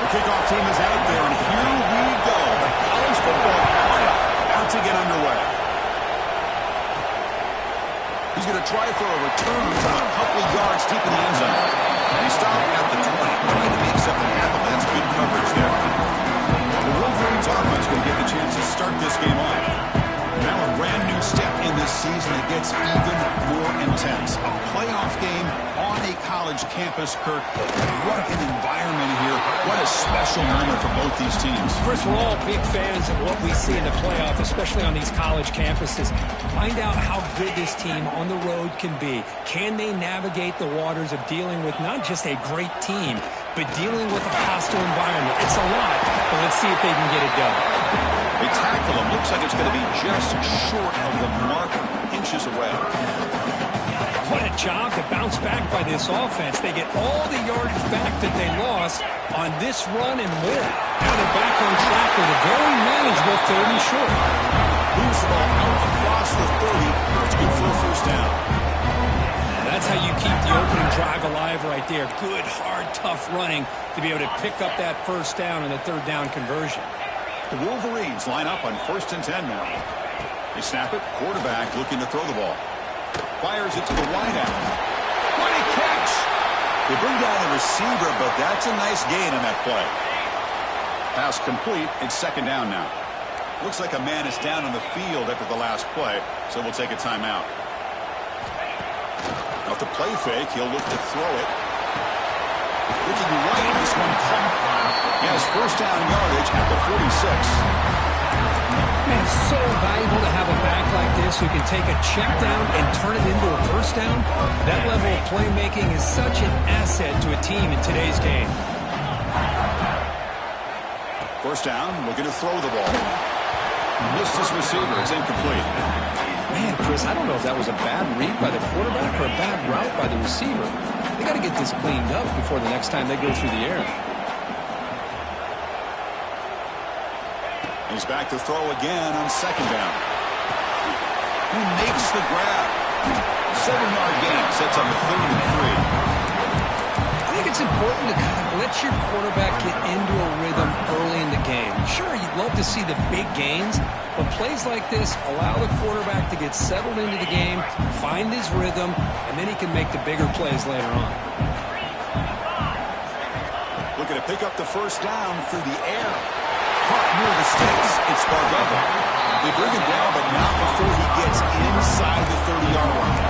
The kickoff team is out there, and here we go. The college football playoff about to get underway. He's going to try for a return from a couple of yards deep in the end zone. And he stopped at the 20, trying to make something happen. That's good coverage there. The Wolverines offense going to get the chance to start this game off. Now a brand new step in this season that gets even more intense. A playoff game on a college campus, Kirk. What an environment here. What a special moment for both these teams. First, we're all big fans of what we see in the playoff, especially on these college campuses. Find out how good this team on the road can be. Can they navigate the waters of dealing with not just a great team, but dealing with a hostile environment? It's a lot, but let's see if they can get it done. They tackle him. Looks like it's going to be just short of the marker, inches away. What a job to bounce back by this offense. They get all the yardage back that they lost on this run and more. Now they're back on track with a very manageable 3rd and short. Moves the ball out across the 30. That's good for a first down. And that's how you keep the opening drive alive right there. Good, hard, tough running to be able to pick up that first down and the 3rd down conversion. The Wolverines line up on 1st and 10 now. They snap it. Quarterback looking to throw the ball. Fires it to the wideout. What a catch! They bring down the receiver, but that's a nice gain on that play. Pass complete. It's 2nd down now. Looks like a man is down on the field after the last play, so we'll take a timeout. Off the play fake, he'll look to throw it. Looking right, this one caught. He has 1st down yardage at the 46. Man, it's so valuable to have a back like this who can take a check down and turn it into a 1st down. That level of playmaking is such an asset to a team in today's game. 1st down, looking to throw the ball. Missed his receiver. It's incomplete. Man, Chris, I don't know if that was a bad read by the quarterback or a bad route by the receiver. They got to get this cleaned up before the next time they go through the air. He's back to throw again on 2nd down. He makes the grab. 7-yard gain sets up a 3rd and 3. I think it's important to kind of let your quarterback get into a rhythm early in the game. Sure, you'd love to see the big gains, but plays like this allow the quarterback to get settled into the game, find his rhythm, and then he can make the bigger plays later on. Looking to pick up the 1st down through the air. Caught near the sticks. It's Bargova. They bring him down, but not before he gets inside the 30-yard line.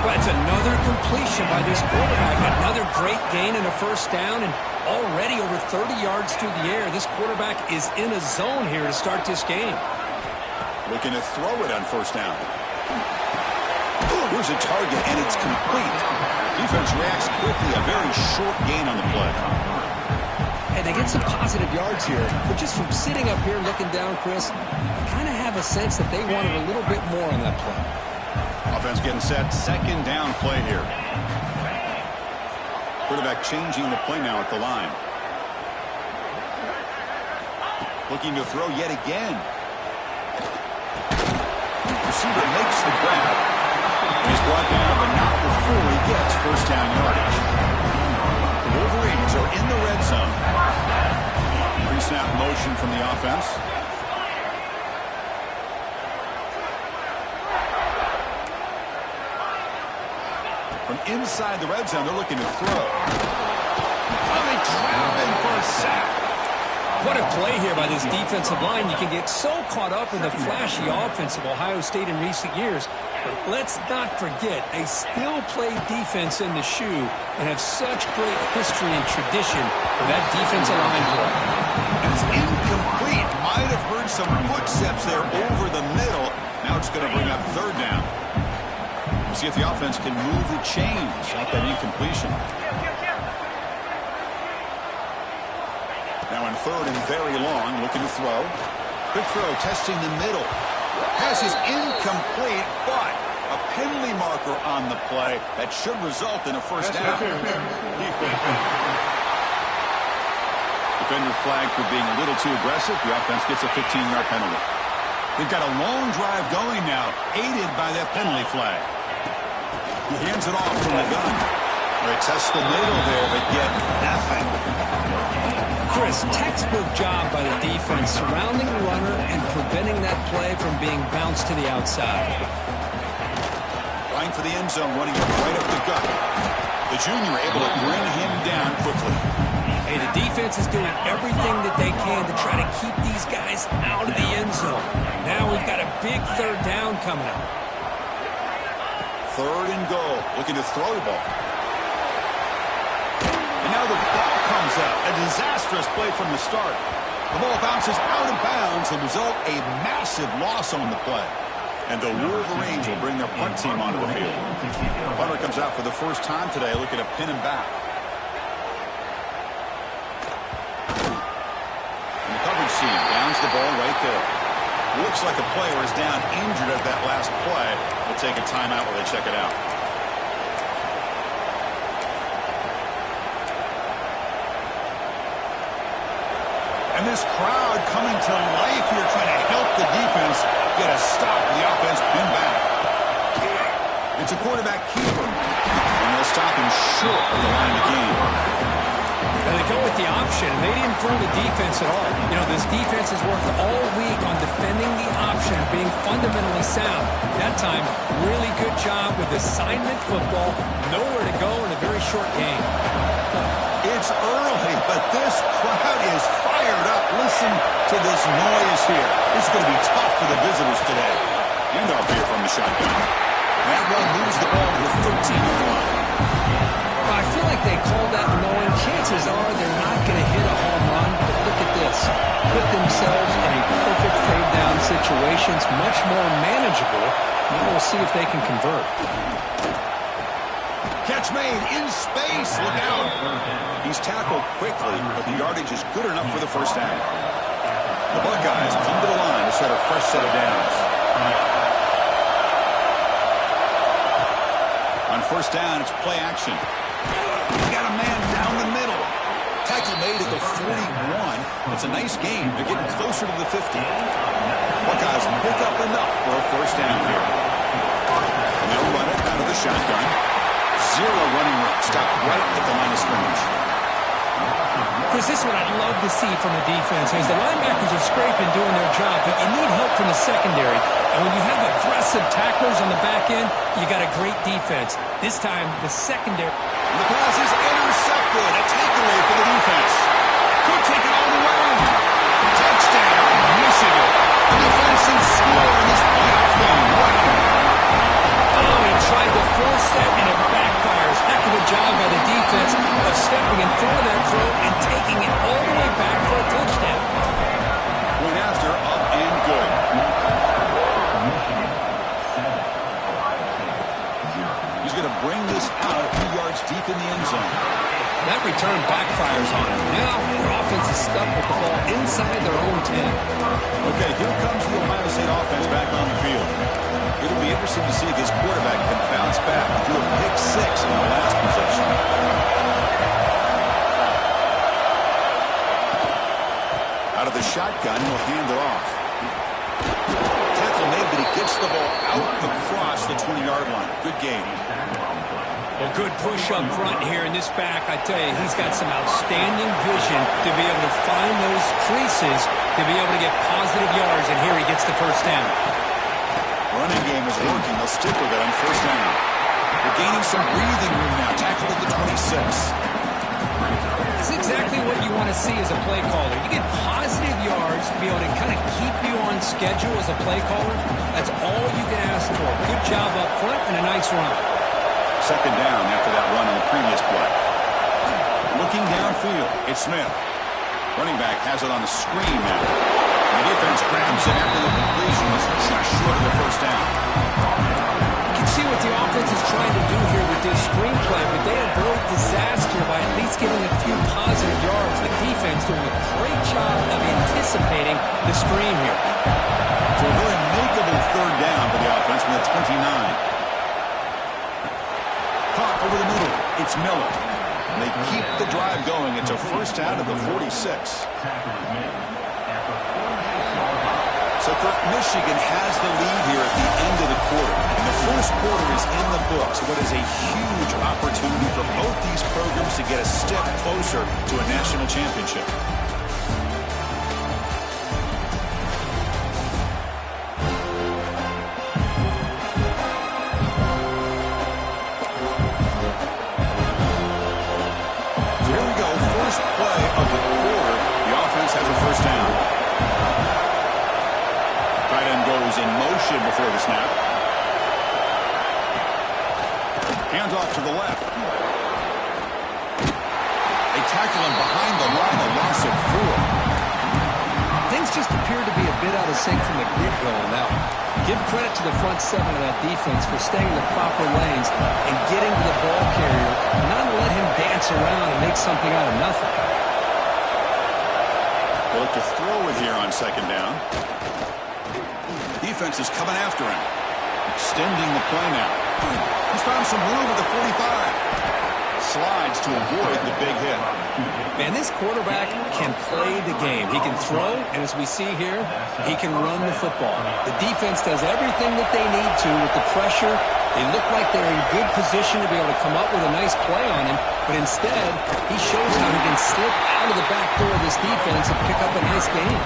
That's another completion by this quarterback. Another great gain in a 1st down, and already over 30 yards through the air. This quarterback is in a zone here to start this game. Looking to throw it on 1st down. Here's a target, and it's complete. Defense reacts quickly. A very short gain on the play. And they get some positive yards here. But just from sitting up here looking down, Chris, I kind of have a sense that they wanted a little bit more on that play. Offense getting set. 2nd down play here. Quarterback changing the play now at the line. Looking to throw yet again. Receiver makes the grab. He's brought down, but not before he gets 1st down yardage. The Wolverines are in the red zone. Pre-snap motion from the offense. From inside the red zone, they're looking to throw. Oh, they trap him for a sack. What a play here by this defensive line. You can get so caught up in the flashy offense of Ohio State in recent years. But let's not forget, they still play defense in the shoe and have such great history and tradition with that defensive line play. It's incomplete. Might have heard some footsteps there over the middle. Now it's going to bring up 3rd down. We'll see if the offense can move the chains off that incompletion. Now in 3rd and very long, looking to throw. Quick throw, testing the middle. Pass is incomplete, but a penalty marker on the play that should result in a 1st down. Defender flagged for being a little too aggressive. The offense gets a 15-yard penalty. They've got a long drive going now, aided by that penalty flag. He hands it off from the gun. They test the middle there, but get nothing. Chris, textbook job by the defense surrounding the runner and preventing that play from being bounced to the outside. Line for the end zone, running it right up the gut. The junior able to bring him down quickly. Hey, the defense is doing everything that they can to try to keep these guys out of the end zone. Now we've got a big third down coming up. Third and goal, looking to throw the ball. And now the ball comes out. A disastrous play from the start. The ball bounces out of bounds and result a massive loss on the play. And the Wolverines will bring their punt team onto the field. The punter comes out for the first time today, looking to pin him back. And the coverage team downs the ball right there. Looks like the player is down injured at that last play. We'll take a timeout while they check it out. And this crowd coming to life here, trying to help the defense get a stop. The offense pin back. It's a quarterback keeper, and they'll stop him short of the line of the game. And they go with the option. They didn't throw the defense at all. You know, this defense has worked all week on defending the option, being fundamentally sound. That time, really good job with assignment football. Nowhere to go in a very short game. It's early, but this crowd is fired up. Listen to this noise here. This is going to be tough for the visitors today. Handoff here from the shotgun. That one moves the ball to the 13-yard line. I feel like they called that knowing chances are they're not going to hit a home run, but look at this. Put themselves in a perfect third down situation. It's much more manageable. Now we'll see if they can convert. Catch made in space. Look out. He's tackled quickly, but the yardage is good enough for the first down. The Buckeyes come to the line to set a fresh set of downs. On first down, it's play action. He's got a man down the middle. Tackle made at the 41. It's a nice game. They're getting closer to the 50. Buckeyes pick up enough for a first down here. And they'll run it out of the shotgun. Zero running room. Stop right at the line of scrimmage. Chris, this is what I'd love to see from the defense. As the linebackers are scraping, doing their job, but you need help from the secondary. And when you have aggressive tacklers on the back end, you got a great defense. This time, the secondary. The pass is intercepted. A takeaway for the defense. Could take it all the way. Touchdown, Michigan. The defensive score in this playoff game. Oh, he tried to force that, and it backfires. Heck of a job by the defense of stepping in front of that throw and taking it all the way back for a touchdown. Went after, up and good. He's going to bring this out a few yards deep in the end zone. That return backfires on him. Now their offense is stuck with the ball inside their own 10. Okay, here comes the Ohio State offense back on the field. It'll be interesting to see if this quarterback can bounce back to a pick six in the last possession. Out of the shotgun, he'll hand it off. Tackle made, but he gets the ball out across the 20-yard line. Good game. A good push up front here in this back. I tell you, he's got some outstanding vision to be able to find those creases, to be able to get positive yards, and here he gets the first down. Running game is working. They'll stick with it on first down. They're gaining some breathing room now. Tackled at the 26. This is exactly what you want to see as a play caller. You get positive yards to be able to kind of keep you on schedule as a play caller. That's all you can ask for. Good job up front and a nice run. Second down after that run on the previous play. Looking downfield, it's Smith. Running back has it on the screen now. The defense grabs it after the completion. It's just short of the first down. You can see what the offense is trying to do here with this screenplay, but they avoid disaster by at least getting a few positive yards. The defense doing a great job of anticipating the screen here. So a very makeable third down for the offense from the 29. Caught over the middle. It's Miller. And they keep the drive going. It's a first down at the 46. So Michigan has the lead here at the end of the quarter. And the first quarter is in the books what is a huge opportunity for both these programs to get a step closer to a national championship. Before the snap. Hands off to the left. They tackle him behind the line, a loss of 4. Things just appear to be a bit out of sync from the get-go on that one. Give credit to the front 7 of that defense for staying in the proper lanes and getting to the ball carrier, not let him dance around and make something out of nothing. They look to throw it here on second down. Defense is coming after him. Extending the play now. He's found some room at the 45. Slides to avoid the big hit. Man, this quarterback can play the game. He can throw, and as we see here, he can run the football. The defense does everything that they need to with the pressure. They look like they're in good position to be able to come up with a nice play on him, but instead, he shows how he can slip out of the back door of this defense and pick up a nice game.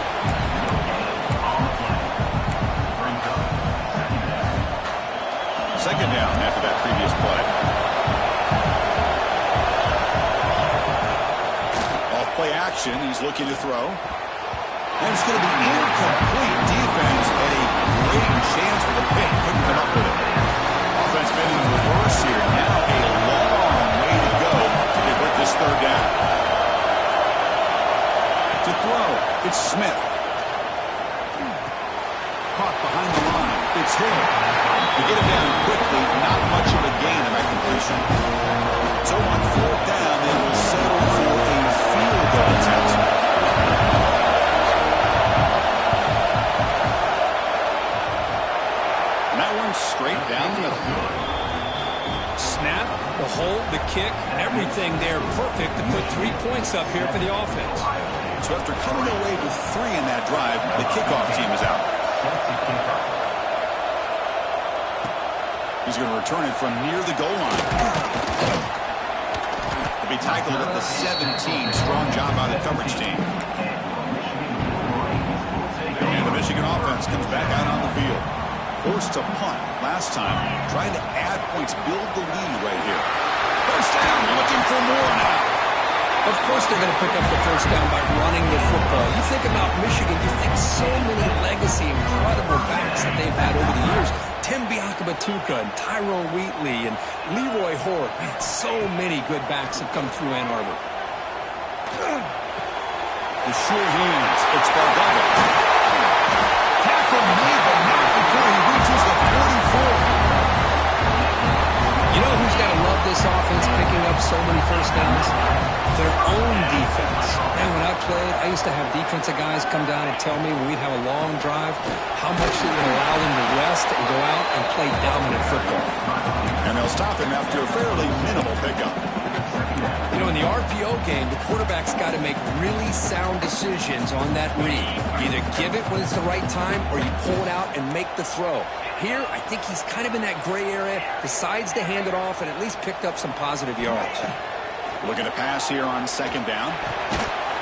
Second down after that previous play. Off play action, he's looking to throw. And it's going to be incomplete. Defense had a great chance for the pick. Couldn't come up with it. Offense been in reverse here. Now a long way to go to convert this third down. To throw, it's Smith. Caught behind the line. It's Hill. To get him down quickly, not much of a gain in that completion. So on fourth down, they will settle for a field goal attempt. And that one's straight down the middle. Snap, the hold, the kick, everything there perfect to put 3 points up here for the offense. So after coming away with 3 in that drive, the kickoff team is out. He's going to return it from near the goal line. He'll be tackled at the 17. Strong job by the coverage team. And the Michigan offense comes back out on the field. Forced to punt last time. Trying to add points, build the lead right here. First down, looking for more now. Of course they're going to pick up the first down by running the football. You think about Michigan, you think so many legacy, incredible backs that they've had over the years. Tim Biakabatuka and Tyrone Wheatley and Leroy Hort. Man, so many good backs have come through Ann Arbor. The sure hands. It's Barbella. Tackle made, but not before he reaches the 44. You know who's got to love this offense picking up so many first downs? Their own defense. And when I played, I used to have defensive guys come down and tell me when we'd have a long drive how much it would allow them to rest and go out and play dominant football. And they'll stop him after a fairly minimal pickup. You know, in the RPO game, the quarterback's got to make really sound decisions on that read. Either give it when it's the right time or you pull it out and make the throw. Here, I think he's kind of in that gray area, decides to hand it off and at least picked up some positive yards. Looking to pass here on second down.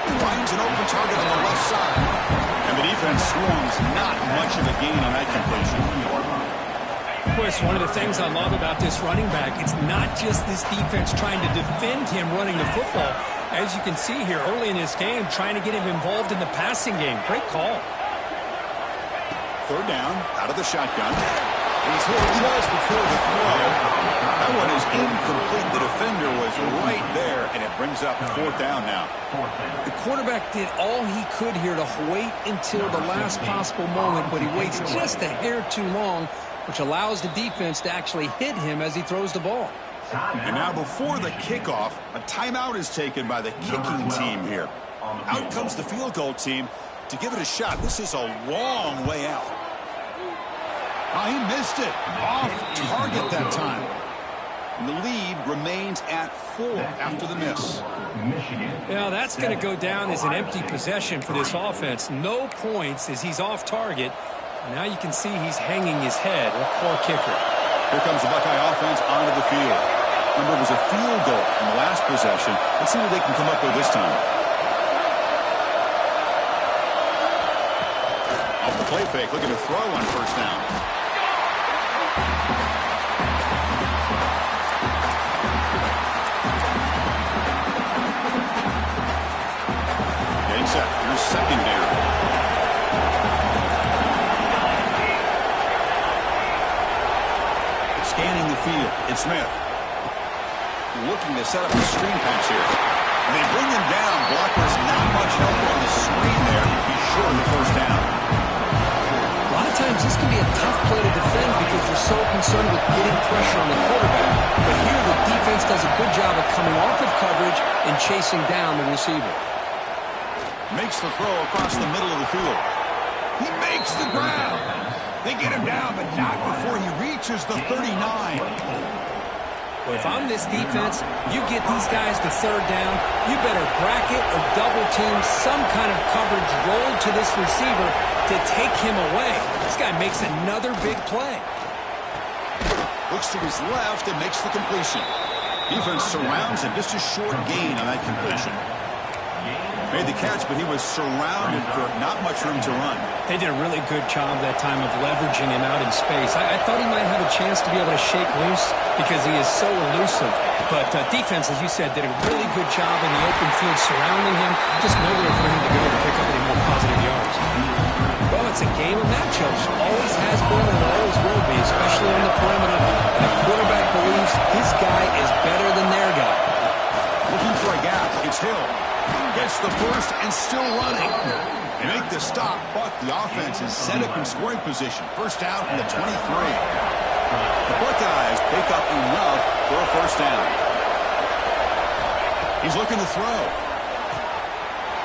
Finds an open target on the left side. And the defense swarms, not much of a gain on that completion. Of course, one of the things I love about this running back, it's not just this defense trying to defend him running the football. As you can see here early in this game, trying to get him involved in the passing game. Great call. Third down, out of the shotgun. He's hit just before the throw. That one is incomplete. The defender was right there, and it brings up fourth down now. The quarterback did all he could here to wait until the last possible moment, but he waits just a hair too long, which allows the defense to actually hit him as he throws the ball. And now before the kickoff, a timeout is taken by the kicking team here. Out comes the field goal team to give it a shot. This is a long way out. Oh, he missed it. Off target that time. And the lead remains at 4 after the miss. Now that's going to go down as an empty possession for this offense. No points as he's off target. And now you can see he's hanging his head. What a poor kicker. Here comes the Buckeye offense onto the field. Remember, it was a field goal in the last possession. Let's see what they can come up with this time. Off the play fake, looking to throw on first down. Getting set. Here's secondary. Scanning the field. It's Smith. Looking to set up the screen pass here. And they bring him down. Blockers not much help on the screen there. He's short of the first down. A lot of times this can be a tough play to defend because you're so concerned with getting pressure on the quarterback. But here the defense does a good job of coming off of coverage and chasing down the receiver. Makes the throw across the middle of the field. He makes the grab. They get him down, but not before he reaches the 39. Well, if I'm this defense, you get these guys to third down, you better bracket or double team some kind of coverage roll to this receiver to take him away. This guy makes another big play. Looks to his left and makes the completion. Defense surrounds him. Just a short gain on that completion. Made the catch, but he was surrounded for not much room to run. They did a really good job that time of leveraging him out in space. I thought he might have a chance to be able to shake loose because he is so elusive. But defense, as you said, did a really good job in the open field surrounding him. Just nowhere for him to go to pick up any more positive yards. Well, it's a game of matchups. Always has been and always will be, especially on the perimeter. And the quarterback believes his guy is better than their guy. Looking for a gap. It's Hill. Gets the first and still running. They make the stop, but the offense is set up in scoring position. First down from the 23. The Buckeyes pick up enough for a first down. He's looking to throw.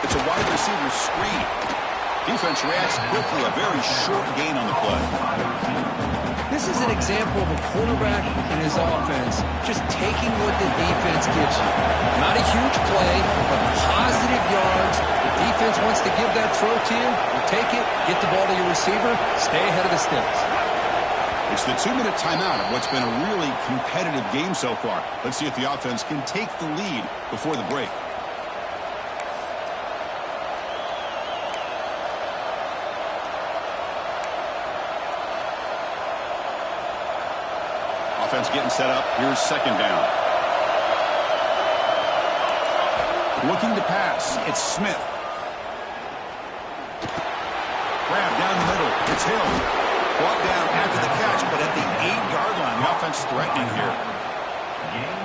It's a wide receiver screen. Defense reacts quickly. A very short gain on the play. This is an example of a quarterback and his offense just taking what the defense gives you. Not a huge play, but positive yards. The defense wants to give that throw to you. You take it, get the ball to your receiver, stay ahead of the sticks. It's the 2-minute timeout of what's been a really competitive game so far. Let's see if the offense can take the lead before the break. Offense getting set up. Here's second down. Looking to pass. It's Smith. Grab down the middle. It's Hill. Brought down after the catch, but at the 8-yard line. The offense threatening here.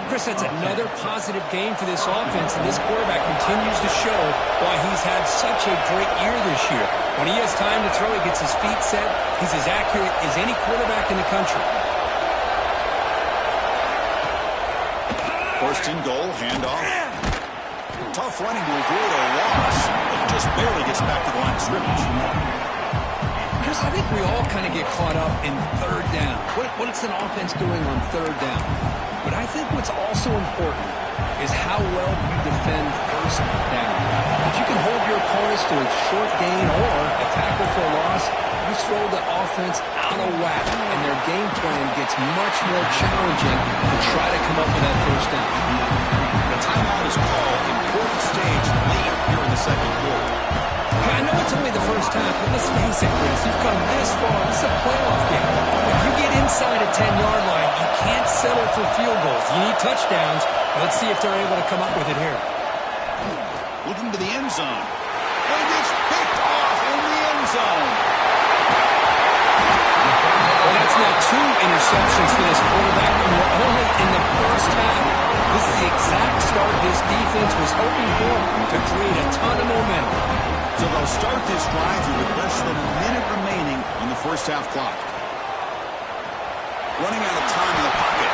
Chris, that's another positive game for this offense, and this quarterback continues to show why he's had such a great year this year. When he has time to throw, he gets his feet set. He's as accurate as any quarterback in the country. First and goal, handoff. Tough running to avoid a loss, but just barely gets back to the line of scrimmage. Chris, I think we all kind of get caught up in third down. What's an offense doing on third down? But I think what's also important is how well you defend first down. If you can hold your opponents to a short gain or a tackle for a loss, you throw the offense out of whack, and their game plan gets much more challenging to try to come up with that first down. The timeout is called. Important stage late here in the second quarter. I know it's only the first half, but let's face it, Chris. You've come this far. This is a playoff game. If you get inside a 10-yard line, you can't settle for field goals. You need touchdowns. Let's see if they're able to come up with it here. Looking to the end zone. And it gets picked off in the end zone. Well, that's now 2 interceptions for this quarterback, and we're only in the first half. This is the exact start this defense was hoping for to create a ton of momentum. So they'll start this drive with less than a minute remaining on the first half clock. Running out of time in the pocket.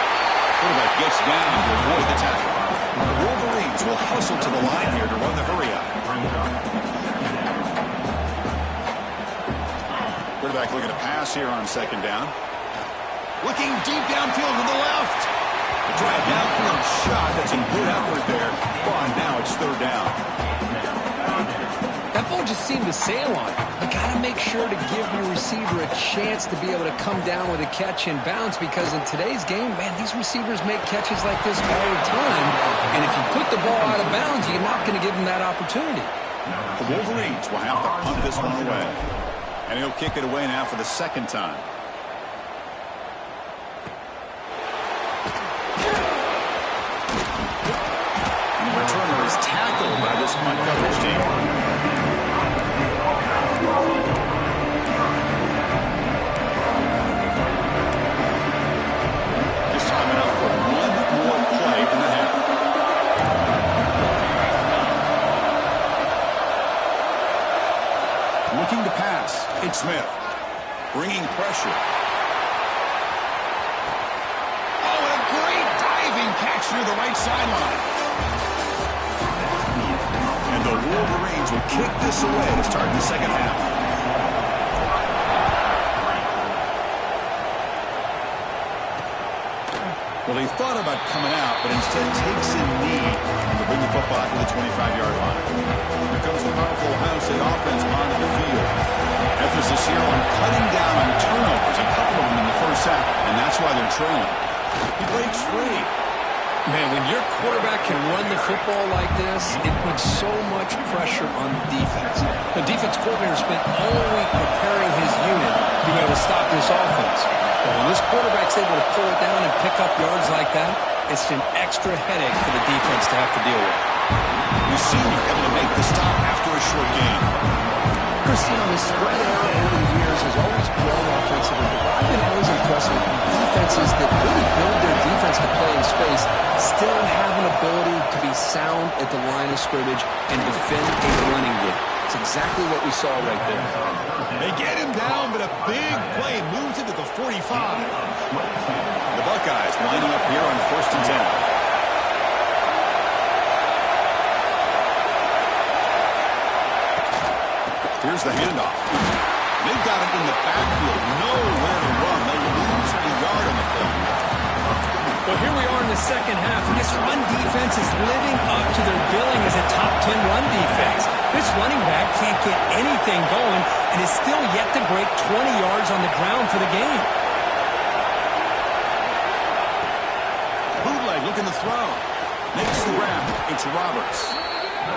Quarterback gets down to avoid the tackle. The Wolverines will hustle to the line here to run the hurry up. Quarterback looking to pass here on second down. Looking deep downfield to the left. A drive downfield shot. That's a good effort there. Oh, and now it's third down. That ball just seem to sail on it. You got to make sure to give your receiver a chance to be able to come down with a catch and bounce, because in today's game, man, these receivers make catches like this all the time. And if you put the ball out of bounds, you're not going to give them that opportunity. The Wolverines will have to punt this one away. And he'll kick it away now for the second time. And the returner is tackled by this punt coverage team. Just time enough for one more play in the half. Looking to pass. It's Smith. Bringing pressure. Oh, and a great diving catch near the right sideline. And the Wolverines will kick this away to start the second half. Well, he thought about coming out, but instead takes a knee to bring the football to the 25-yard line. Here comes the powerful Ohio State offense onto the field. Emphasis here on cutting down on turnovers, a couple of them in the first half, and that's why they're trailing. He breaks free. Man, when your quarterback can run the football like this, it puts so much pressure on the defense. The defense coordinator spent all week preparing his unit to be able to stop this offense. But when this quarterback's able to pull it down and pick up yards like that, it's an extra headache for the defense to have to deal with. The senior able to make the stop after a short gain. Christine, the spread error over the years has always grown offensively, but I've been always impressed with defenses that really build their defense to play in space, still have an ability to be sound at the line of scrimmage and defend a running game. It's exactly what we saw right there. They get him down, but a big play moves into the 45. The Buckeyes lining up here on 1st and 10. Here's the handoff. They've got it in the backfield. Nowhere to run. They lose the yard on the play. Well, here we are in the second half, and this run defense is living up to their billing as a top 10 run defense. This running back can't get anything going and is still yet to break 20 yards on the ground for the game. Bootleg looking to throw. Makes the grab. It's Roberts.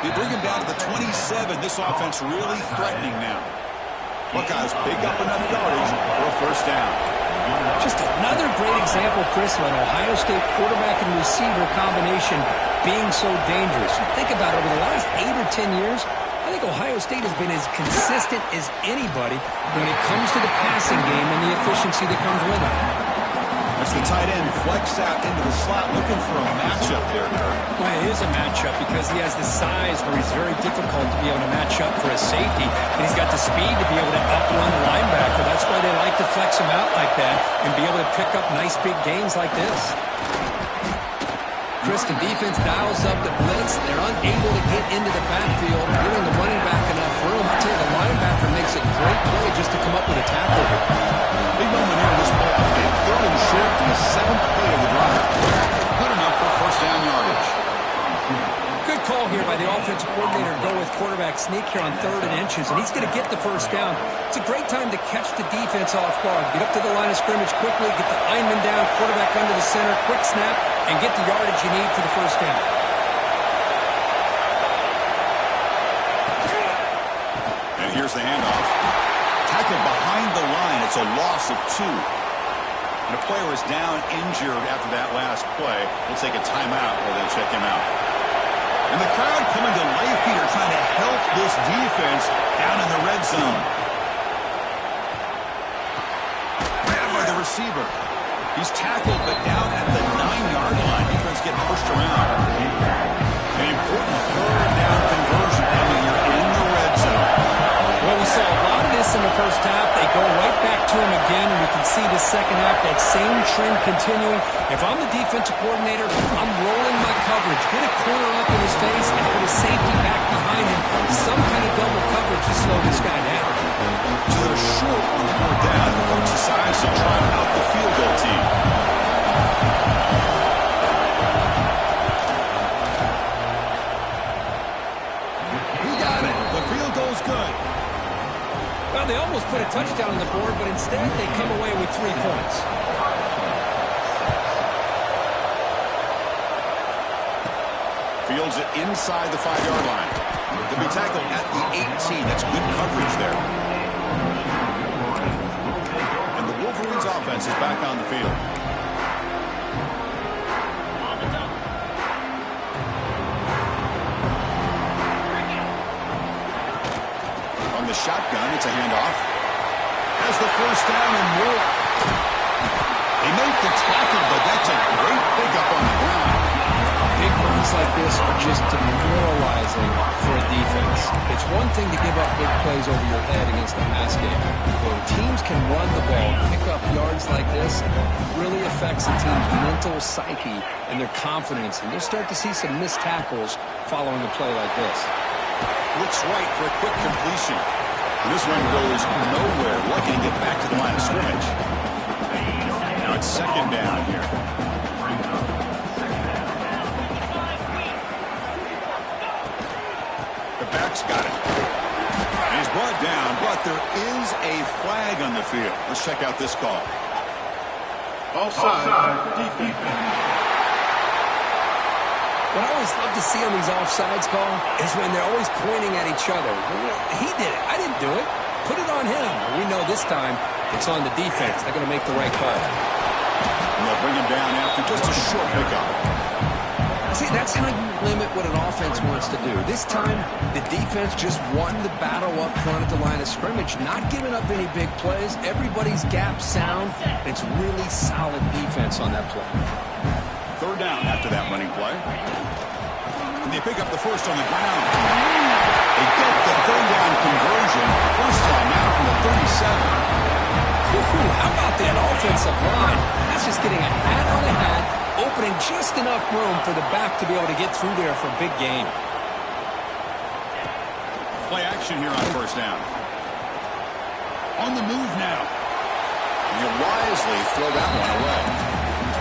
They bring him down to the 27. This offense really threatening now. Buckeyes pick up enough yardage for a first down. Just another great example, Chris, of an Ohio State quarterback and receiver combination being so dangerous. You think about it, over the last 8 or 10 years, I think Ohio State has been as consistent as anybody when it comes to the passing game and the efficiency that comes with it. As the tight end flex out into the slot, looking for a matchup there, Kirk. Well, it is a matchup because he has the size where he's very difficult to be able to match up for a safety, and he's got the speed to be able to outrun the linebacker. That's why they like to flex him out like that and be able to pick up nice big gains like this. Chris, the defense dials up the blitz. They're unable to get into the backfield, giving the running back enough room. I tell you, the linebacker makes a great play just to come up with a tackle here. Big moment here in this ball game. 3rd and short on the 7th play of the drive. Good enough for first down yardage. Good call here by the offensive coordinator to go with quarterback sneak here on 3rd and inches, and he's going to get the first down. It's a great time to catch the defense off guard. Get up to the line of scrimmage quickly, get the lineman down, quarterback under the center, quick snap, and get the yardage you need for the first down. And here's the handoff. Tackled behind the line. It's a loss of 2. And a player is down injured after that last play. We'll take a timeout while they check him out. And the crowd coming to life here trying to help this defense down in the red zone. Grabbed by the receiver. He's tackled but down at the 9-yard line. Defense getting pushed around. An important 3rd down conversion coming here in the red zone. Well, we saw a lot of this in the first half. They go right back to him again. We can see the second half, that same trend continuing. If I'm the defensive coordinator, I'm rolling my coverage. Get a corner up in his face and put a safety back behind him. Some kind of double coverage to slow this guy down. So they're short on 4th down. The coach decides to try out the field goal team. He got it. The field goal's good. Fields it inside the 5-yard line. They'll be tackled at the 18. That's good coverage there. And the Wolverines offense is back on the field. On the shotgun, it's a handoff. Has the first down and more. They make the tackle, but that's a great pickup on the ground. Big runs like this are just demoralizing for a defense. It's one thing to give up big plays over your head against the pass game. When teams can run the ball, pick up yards like this, it really affects the team's mental psyche and their confidence. And you'll start to see some missed tackles following a play like this. Looks right for a quick completion. And this one goes nowhere. Lucky to get back to the line of scrimmage. Now it's second down here. The back's got it. And he's brought down, but there is a flag on the field. Let's check out this call. Offside. Defense. What I always love to see on these offsides call is when they're always pointing at each other. He did it. I didn't do it. Put it on him. We know this time it's on the defense. They're going to make the right call. And they'll bring him down after just a short pickup. See, that's how you limit what an offense wants to do. This time, the defense just won the battle up front at the line of scrimmage, not giving up any big plays. Everybody's gap sound. It's really solid defense on that play. Third down after that running play. And they pick up the first on the ground. They get the third down conversion. First down now from the 37. How about that offensive line? That's just getting a hat on a hat, opening just enough room for the back to be able to get through there for a big gain. Play action here on first down. On the move now. And he'll wisely throw that one away.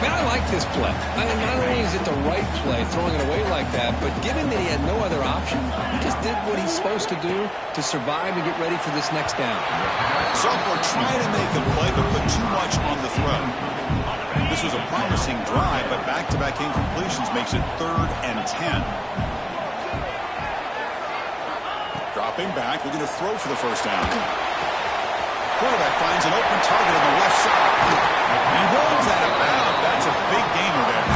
Man, I like this play. I mean, not only is it the right play, throwing it away like that, but given that he had no other option, he just did what he's supposed to do to survive and get ready for this next down. Some were trying to make a play, but put too much on the throw. This was a promising drive, but back-to-back incompletions makes it 3rd and 10. Dropping back, looking to throw for the first down. Quarterback finds an open target on the left side. He rolls out of bounds. That's a big gainer there.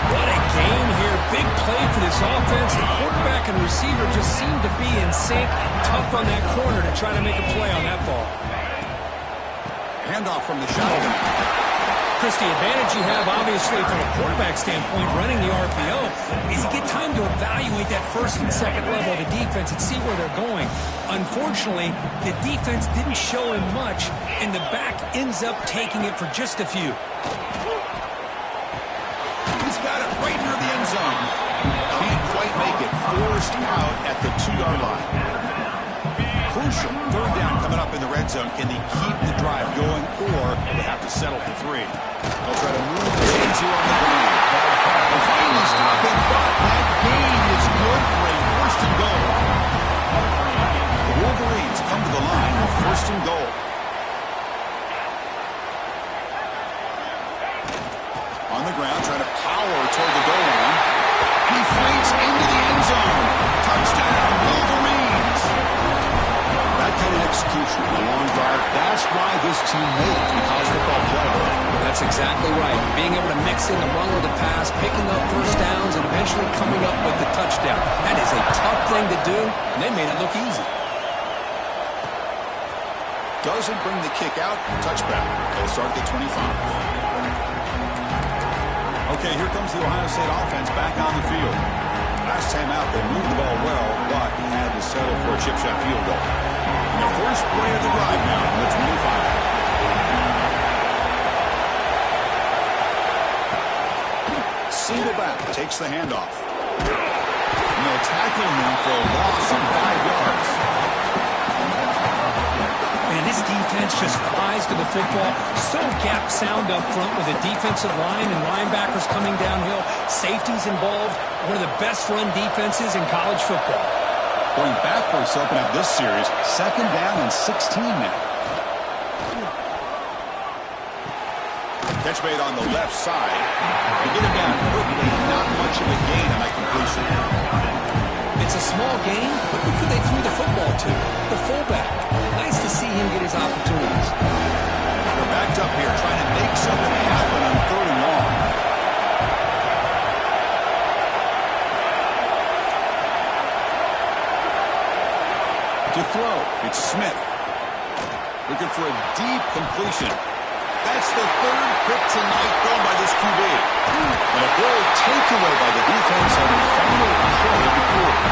What a game here. Big play for this offense. The quarterback and receiver just seem to be in sync. Tough on that corner to try to make a play on that ball. Handoff from the shotgun. Chris, the advantage you have, obviously, from a quarterback standpoint, running the RPO, is you get time to evaluate that first and second level of the defense and see where they're going. Unfortunately, the defense didn't show him much, and the back ends up taking it for just a few. He's got it right near the end zone. Can't quite make it. Forced out at the 2-yard line. Crucial. Third down coming up in the red zone. Can they keep the drive going, or they have to settle for 3? They'll try to move the chains here on the ground. And finally stop it, but that gain is good for a first and goal. The Wolverines come to the line with first and goal. On the ground, trying to power toward the goal line. He fights into the end zone. Touchdown, Wolverines. That kind of execution, a long drive, that's why this team made it in college football play. That's exactly right. Being able to mix in the run with the pass, picking up first downs, and eventually coming up with the touchdown. That is a tough thing to do, and they made it look easy. Doesn't bring the kick out. Touchback. They'll start at the 25. Okay, here comes the Ohio State offense back on the field. Last time out, they moved the ball well, but had to settle for a chip shot field goal. And the first play of the drive now from the 25. Single back, takes the handoff. And they'll tackle him for a loss of 5 yards. Man, this defense just flies to the football. So gap sound up front with a defensive line and linebackers coming downhill. Safeties involved. One of the best run defenses in college football. Going backwards to open up this series. 2nd down and 16 now. Catch made on the left side. To get him down quickly, not much of a gain on that completion. It's a small gain, but look who they threw the football to. The fullback. Nice to see him get his opportunities. They're backed up here trying to make something happen on 3rd and long. To throw, it's Smith. Looking for a deep completion. That's the 3rd pick tonight thrown by this QB. And a goal takeaway by the defense on the final play of the quarter.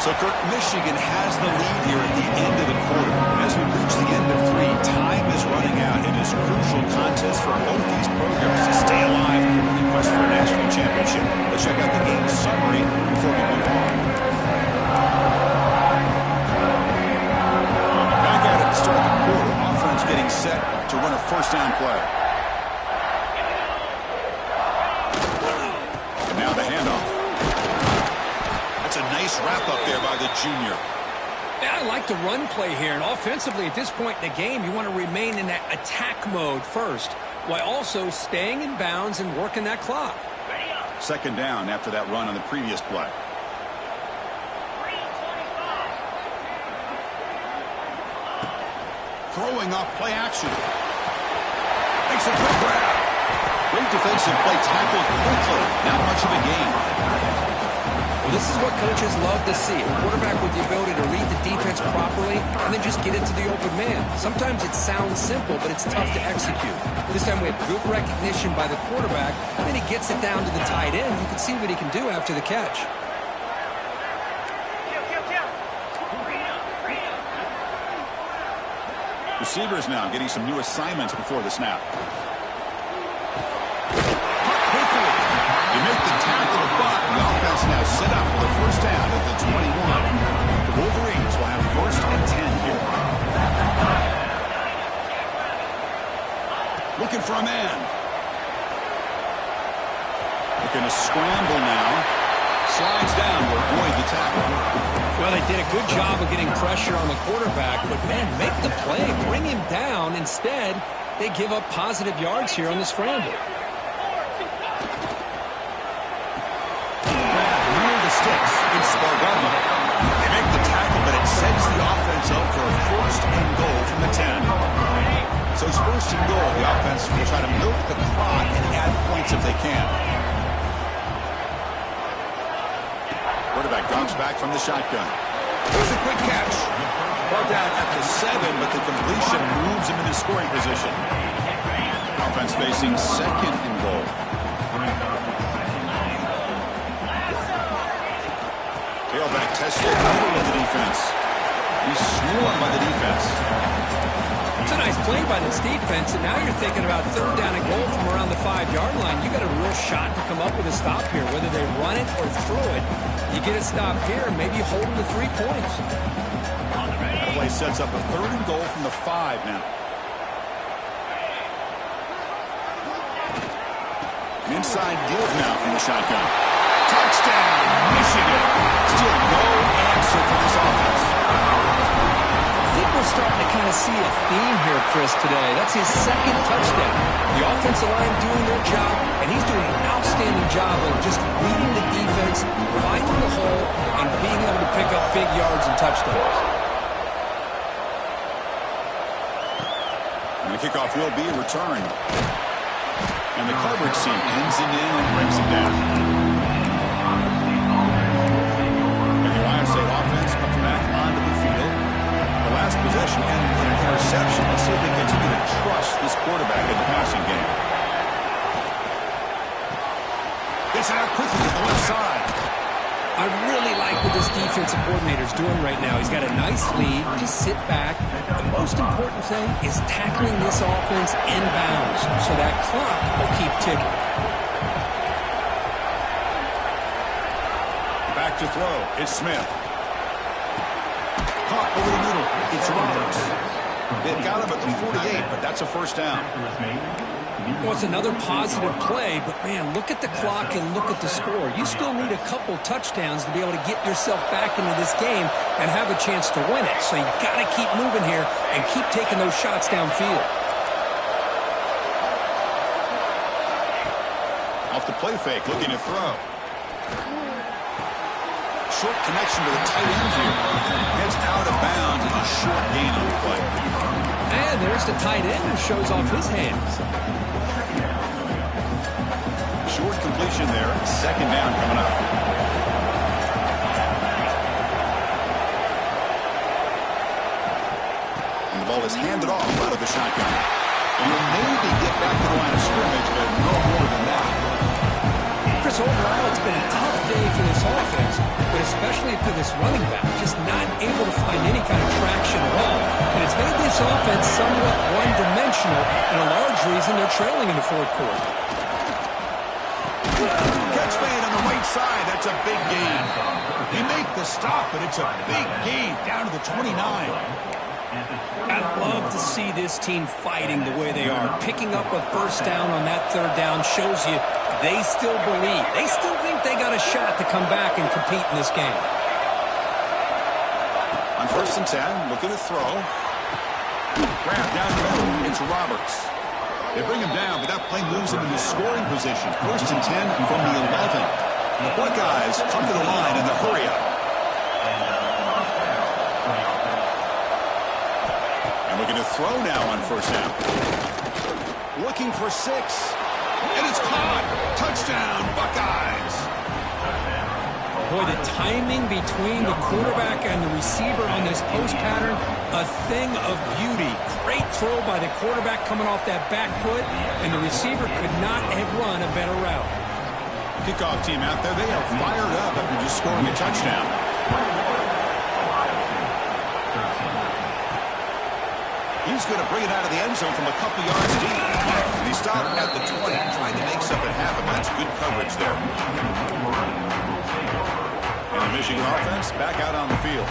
So, Kirk, Michigan has the lead here at the end of the quarter. As we reach the end of 3, time is running out in this crucial contest for both these programs to stay alive in the quest for a national championship. Let's check out the game summary before we move on. Back at it to start the quarter. Offense getting set to run a first down play. And now the handoff. That's a nice wrap-up there by the junior. Yeah, I like the run play here, and offensively at this point in the game, you want to remain in that attack mode first, while also staying in bounds and working that clock. Second down after that run on the previous play. Throwing off play action. Makes a good grab. Great defensive play, tackled quickly. Not much of a gain. Well, this is what coaches love to see. A quarterback with the ability to read the defense properly and then just get it to the open man. Sometimes it sounds simple, but it's tough to execute. This time we have good recognition by the quarterback, and then he gets it down to the tight end. You can see what he can do after the catch. Receivers now getting some new assignments before the snap. You make the tackle, but the offense now set up for the first down at the 21. The Wolverines will have first and 10 here. Looking for a man. Looking to scramble now. Slides down to avoid the tackle. Well, they did a good job of getting pressure on the quarterback, but, man, make the play. Bring him down. Instead, they give up positive yards here on the scramble. Sticks. It's Spargama. They make the tackle, but it sets the offense up for a first and goal from the 10. So it's first and goal. The offense will try to milk the clock and add points if they can. Quarterback drops back from the shotgun. There's a quick catch. Brought down at the 7, but the completion moves him into scoring position. Offense facing second and goal. Tailback tested over with the defense. He's swarmed by the defense. It's a nice play by this defense, and now you're thinking about 3rd down and goal from around the 5-yard line. You got a real shot to come up with a stop here, whether they run it or throw it. You get a stop here, maybe hold them to 3 points. That play sets up a 3rd and goal from the 5 now. An inside give now from the shotgun. Touchdown, Michigan. Still no answer for this offense. I think we're starting to kind of see a theme here, Chris, today. That's his 2nd touchdown. The offensive line doing their job, and he's doing an outstanding job of just reading the defense, finding the hole, and being able to pick up big yards and touchdowns. And the kickoff will be a return. And the coverage team pins him in and brings him down. Offense comes back onto the field. The last possession ended with an interception. Let's see if they continue to trust this quarterback in the passing game. Gets it out quickly to the left side. I really like what this defensive coordinator is doing right now. He's got a nice lead. Just sit back. The most important thing is tackling this offense in bounds so that clock will keep ticking. Back to throw. It's Smith. Caught over the middle. It's Roberts. They've got him at the 48, but that's a first down. Well, it's another positive play, but, man, look at the clock and look at the score. You still need a couple touchdowns to be able to get yourself back into this game and have a chance to win it. So you got to keep moving here and keep taking those shots downfield. Off the play fake, looking to throw. Short connection to the tight end here. Gets out of bounds and a short gain on the play. And there's the tight end who shows off his hands. Short completion there. Second down coming up. And the ball is handed off out of the shotgun. And will maybe get back to the line of scrimmage, but no more than that. Chris, overall, it's been a tough day for this offense, but especially for this running back, just not able to find any kind of traction at all. And it's made this offense somewhat one-dimensional, and a large reason they're trailing in the fourth quarter. Catch made on the right side. That's a big gain. They make the stop, but it's a big gain down to the 29. I'd love to see this team fighting the way they are. Picking up a first down on that third down shows you they still believe. They still think they got a shot to come back and compete in this game. On 1st and 10, looking to throw. Grab down the middle. It's Roberts. They bring him down, but that play moves him into scoring position. 1st and 10 from the 11. The Buckeyes come to the line in the hurry-up. And looking to throw now on 1st down. Looking for 6. And it's caught. Touchdown, Buckeyes. Boy, the timing between the quarterback and the receiver on this post pattern, a thing of beauty. Great throw by the quarterback coming off that back foot, and the receiver could not have run a better route. Kickoff team out there, they are fired up after just scoring a touchdown. He's going to bring it out of the end zone from a couple yards deep. And he stopped at the 20, trying to make something happen. That's good coverage there. And the Michigan offense back out on the field.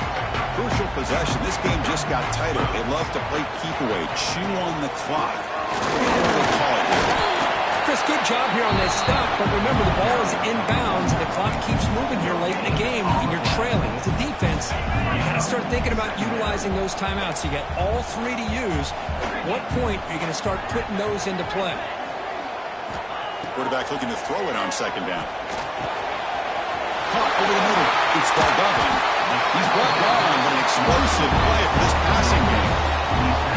Crucial possession. This game just got tighter. They love to play keep away, chew on the clock. Really call it here. Chris, good job here on this stop, but remember the ball is inbounds and the clock keeps moving here late in the game and you're trailing. As a defense, you got to start thinking about utilizing those timeouts. You got all 3 to use. At what point are you going to start putting those into play? Quarterback looking to throw it on 2nd down. Caught over the middle. It's Baldwin. He's brought down, but an explosive play for this passing game.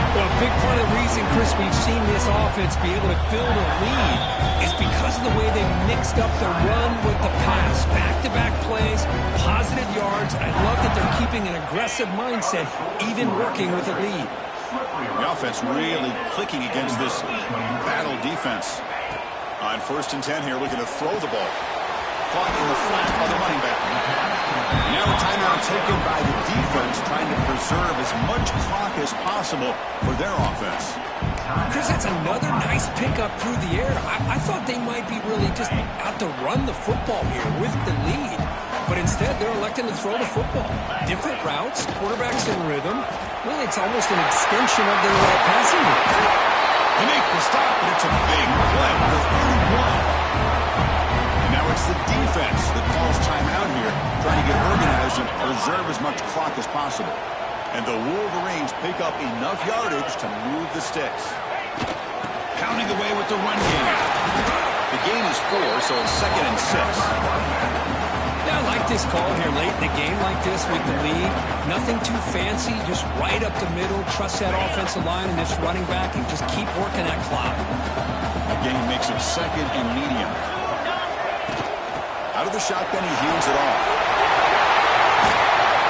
Well, a big part of the reason, Chris, we've seen this offense be able to build a lead is because of the way they've mixed up the run with the pass. Back-to-back plays, positive yards. I love that they're keeping an aggressive mindset, even working with a lead. The offense really clicking against this battle defense. On 1st and 10 here, looking to throw the ball. Caught in the flat by the running back. Now a timeout taken by the defense, trying to preserve as much clock as possible for their offense. Chris, that's another nice pickup through the air. I thought they might be really just out to run the football here with the lead. But instead, they're electing to throw the football. Different routes, quarterbacks in rhythm. Really, it's almost an extension of the passing game. They make the stop, but it's a big play for 31. It's the defense that calls timeout here, trying to get organized and preserve as much clock as possible. And the Wolverines pick up enough yardage to move the sticks. Pounding away with the run game. The gain is 4, so it's 2nd and 6. Yeah, I like this call here late in the game like this with the lead. Nothing too fancy, just right up the middle. Trust that offensive line and this running back and just keep working that clock. The gain makes it 2nd and medium. Out of the shotgun, he heels it off.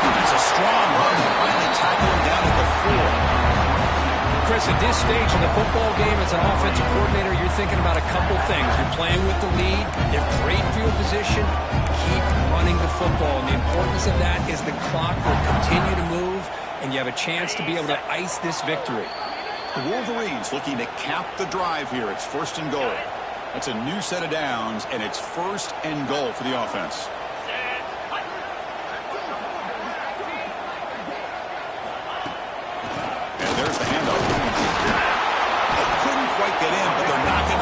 It's a strong run to finally tackle him down at the 4. Chris, at this stage of the football game, as an offensive coordinator, you're thinking about a couple things. You're playing with the lead. You have great field position. Keep running the football. And the importance of that is the clock will continue to move, and you have a chance to be able to ice this victory. The Wolverines looking to cap the drive here. It's 1st and goal. That's a new set of downs, and it's 1st and goal for the offense. And there's the handoff. They couldn't quite get in, but they're not going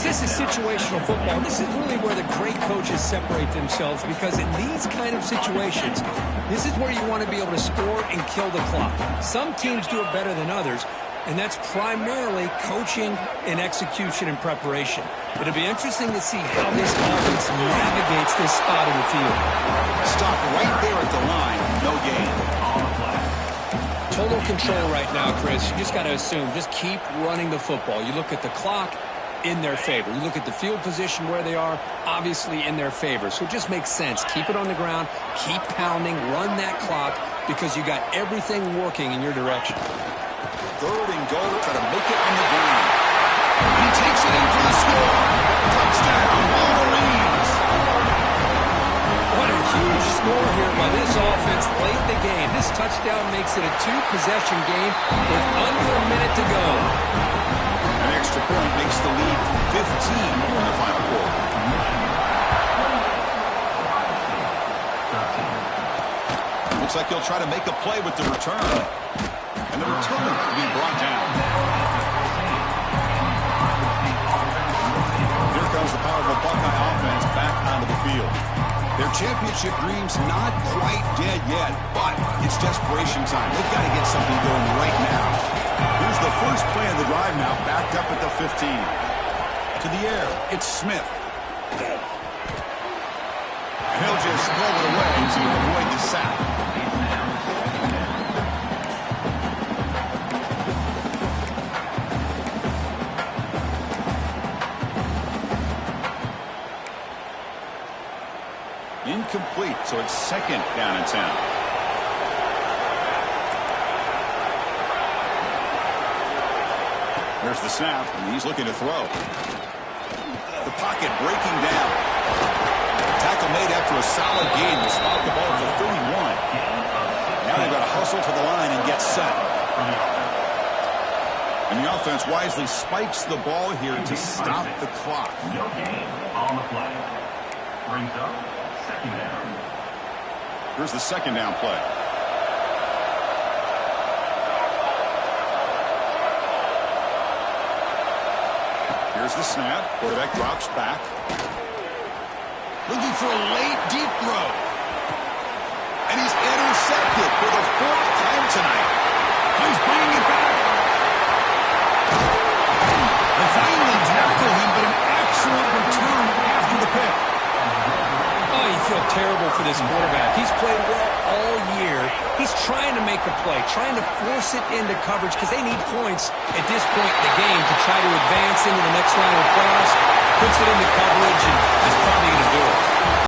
this is situational football. This is really where the great coaches separate themselves, because in these kind of situations, this is where you want to be able to score and kill the clock. Some teams do it better than others, and that's primarily coaching and execution and preparation. It'll be interesting to see how this offense navigates this spot in the field. Stop right there at the line. No gain. Total control right now, Chris. You just got to assume, just keep running the football. You look at the clock, in their favor. You look at the field position where they are, obviously in their favor. So it just makes sense. Keep it on the ground, keep pounding, run that clock, because you got everything working in your direction. 3rd and goal, try to make it on the ground. He takes it in for the score. Touchdown, Wolverines. What a huge score here by this offense late in the game. This touchdown makes it a 2-possession game with under a minute to go. An extra point makes the lead 15 in the final quarter. Looks like he'll try to make a play with the return. And the return will be brought down. Here comes the powerful Buckeye offense back onto the field. Their championship dream's not quite dead yet, but it's desperation time. They've got to get something going right now. Here's the first play of the drive now, backed up at the 15. To the air, it's Smith. He'll just throw it away to avoid the sack. Incomplete, so it's 2nd down and 10. There's the snap, and he's looking to throw. The pocket breaking down. Tackle made after a solid gain. Will spot the ball for 31. Now they've got to hustle to the line and get set. And the offense wisely spikes the ball here to stop the clock. No gain on the play. Brings up 2nd down. Here's the 2nd down play. Here's the snap. Quarterback drops back. Looking for a late, deep throw. And he's intercepted for the 4th time tonight. He's bringing it back. They finally tackle him, but an excellent return after the pick. Oh, you feel terrible for this quarterback. He's played well all year. He's trying to make a play, trying to force it into coverage, because they need points at this point in the game to try to advance into the next round of the playoffs. Puts it into coverage, and he's probably going to do it.